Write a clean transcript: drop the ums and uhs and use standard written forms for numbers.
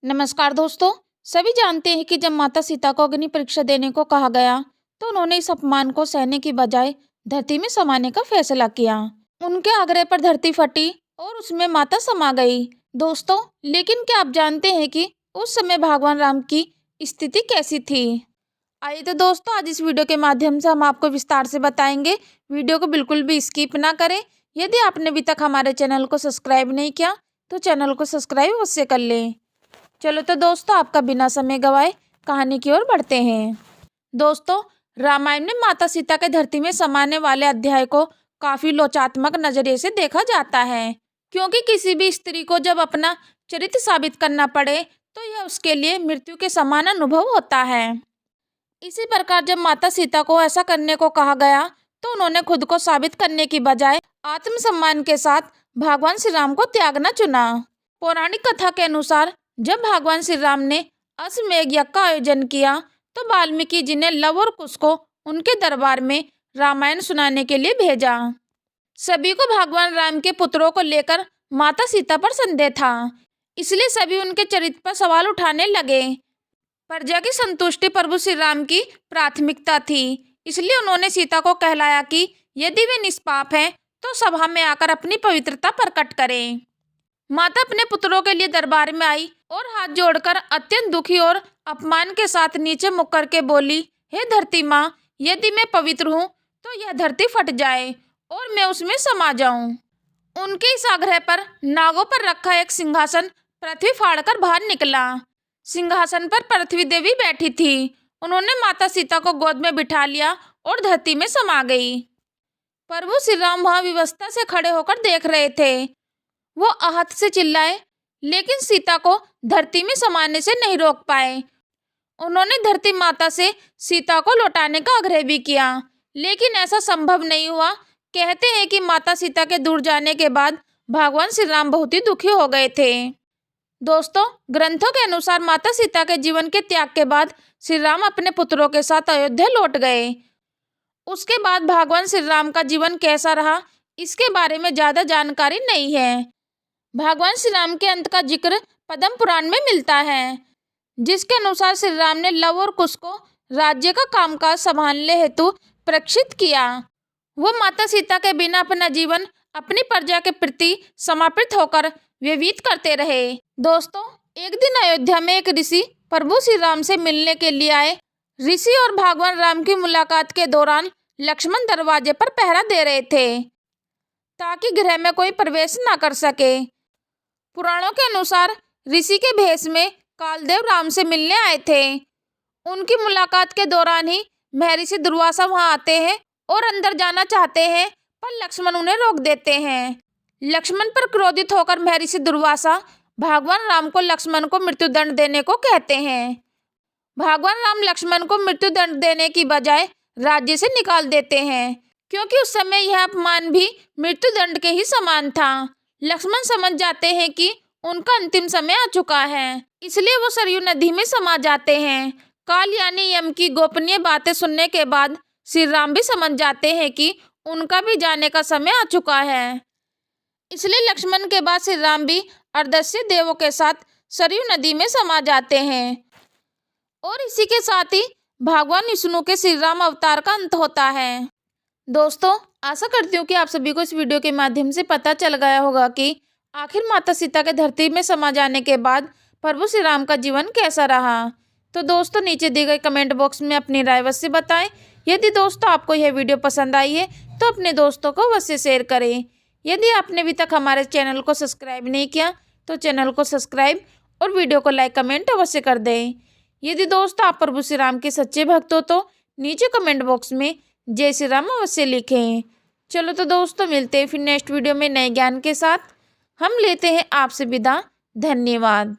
नमस्कार दोस्तों। सभी जानते हैं कि जब माता सीता को अग्नि परीक्षा देने को कहा गया तो उन्होंने इस अपमान को सहने की बजाय धरती में समाने का फैसला किया। उनके आग्रह पर धरती फटी और उसमें माता समा गई। दोस्तों, लेकिन क्या आप जानते हैं कि उस समय भगवान राम की स्थिति कैसी थी? आइए तो दोस्तों, आज इस वीडियो के माध्यम से हम आपको विस्तार से बताएंगे। वीडियो को बिल्कुल भी स्किप ना करें। यदि आपने अभी तक हमारे चैनल को सब्सक्राइब नहीं किया तो चैनल को सब्सक्राइब अवश्य कर लें। चलो तो दोस्तों, आपका बिना समय गवाए कहानी की ओर बढ़ते हैं। दोस्तों, रामायण में माता सीता के धरती में समाने वाले अध्याय को काफी लोचात्मक नजरिए से देखा जाता है, क्योंकि किसी भी स्त्री को जब अपना चरित्र साबित करना पड़े तो यह उसके लिए मृत्यु के समान अनुभव होता है। इसी प्रकार जब माता सीता को ऐसा करने को कहा गया तो उन्होंने खुद को साबित करने की बजाय आत्मसम्मान के साथ भगवान श्री राम को त्यागना चुना। पौराणिक कथा के अनुसार जब भगवान श्री राम ने अश्वमेध यज्ञ का आयोजन किया तो वाल्मीकि जी ने लव और कुश को उनके दरबार में रामायण सुनाने के लिए भेजा। सभी को भगवान राम के पुत्रों को लेकर माता सीता पर संदेह था, इसलिए सभी उनके चरित्र पर सवाल उठाने लगे। प्रजा की संतुष्टि प्रभु श्री राम की प्राथमिकता थी, इसलिए उन्होंने सीता को कहलाया कि यदि वे निष्पाप हैं तो सभा में आकर अपनी पवित्रता प्रकट करें। माता अपने पुत्रों के लिए दरबार में आई और हाथ जोड़कर अत्यंत दुखी और अपमान के साथ नीचे मुख करके बोली, हे धरती माँ, यदि मैं पवित्र हूँ तो यह धरती फट जाए और मैं उसमें समा जाऊं। उनके इस आग्रह पर नागों पर रखा एक सिंहासन पृथ्वी फाड़कर बाहर निकला। सिंहासन पर पृथ्वी देवी बैठी थी। उन्होंने माता सीता को गोद में बिठा लिया और धरती में समा गई। प्रभु श्री राम वहां विवस्था से खड़े होकर देख रहे थे। वो आहत से चिल्लाए, लेकिन सीता को धरती में समाने से नहीं रोक पाए। उन्होंने धरती माता से सीता को लौटाने का आग्रह भी किया, लेकिन ऐसा संभव नहीं हुआ। कहते हैं कि माता सीता के दूर जाने के बाद भगवान श्री राम बहुत ही दुखी हो गए थे। दोस्तों, ग्रंथों के अनुसार माता सीता के जीवन के त्याग के बाद श्री राम अपने पुत्रों के साथ अयोध्या लौट गए। उसके बाद भगवान श्री राम का जीवन कैसा रहा, इसके बारे में ज्यादा जानकारी नहीं है। भगवान श्री राम के अंत का जिक्र पद्म पुराण में मिलता है, जिसके अनुसार श्री राम ने लव और कुश को राज्य का कामकाज संभालने हेतु प्रेषित किया। वो माता सीता के बिना अपना जीवन अपनी प्रजा के प्रति समर्पित होकर व्यतीत करते रहे। दोस्तों, एक दिन अयोध्या में एक ऋषि प्रभु श्री राम से मिलने के लिए आए। ऋषि और भगवान राम की मुलाकात के दौरान लक्ष्मण दरवाजे पर पहरा दे रहे थे, ताकि गृह में कोई प्रवेश न कर सके। पुराणों के अनुसार ऋषि के भेष में कालदेव राम से मिलने आए थे। उनकी मुलाकात के दौरान ही महर्षि दुर्वासा वहां आते हैं और अंदर जाना चाहते हैं, पर लक्ष्मण उन्हें रोक देते हैं। लक्ष्मण पर क्रोधित होकर महर्षि दुर्वासा भगवान राम को लक्ष्मण को मृत्युदंड देने को कहते हैं। भगवान राम लक्ष्मण को मृत्युदंड देने की बजाय राज्य से निकाल देते हैं, क्योंकि उस समय यह अपमान भी मृत्युदंड के ही समान था। लक्ष्मण समझ जाते हैं कि उनका अंतिम समय आ चुका है, इसलिए वो सरयू नदी में समा जाते हैं। काल यानी यम की गोपनीय बातें सुनने के बाद श्री राम भी समझ जाते हैं कि उनका भी जाने का समय आ चुका है, इसलिए लक्ष्मण के बाद श्री राम भी अर्दस्य देवों के साथ सरयू नदी में समा जाते हैं। और इसी के साथ ही भगवान विष्णु के श्री राम अवतार का अंत होता है। दोस्तों, आशा करती हूँ कि आप सभी को इस वीडियो के माध्यम से पता चल गया होगा कि आखिर माता सीता के धरती में समा जाने के बाद प्रभु श्री राम का जीवन कैसा रहा। तो दोस्तों, नीचे दिए गए कमेंट बॉक्स में अपनी राय अवश्य बताएं। यदि दोस्तों आपको यह वीडियो पसंद आई है तो अपने दोस्तों को अवश्य शेयर करें। यदि आपने अभी तक हमारे चैनल को सब्सक्राइब नहीं किया तो चैनल को सब्सक्राइब और वीडियो को लाइक कमेंट अवश्य कर दें। यदि दोस्तों आप प्रभु श्री राम के सच्चे भक्त हो तो नीचे कमेंट बॉक्स में जय श्री राम अवश्य लिखें। चलो तो दोस्तों, मिलते हैं फिर नेक्स्ट वीडियो में नए ज्ञान के साथ। हम लेते हैं आपसे विदा। धन्यवाद।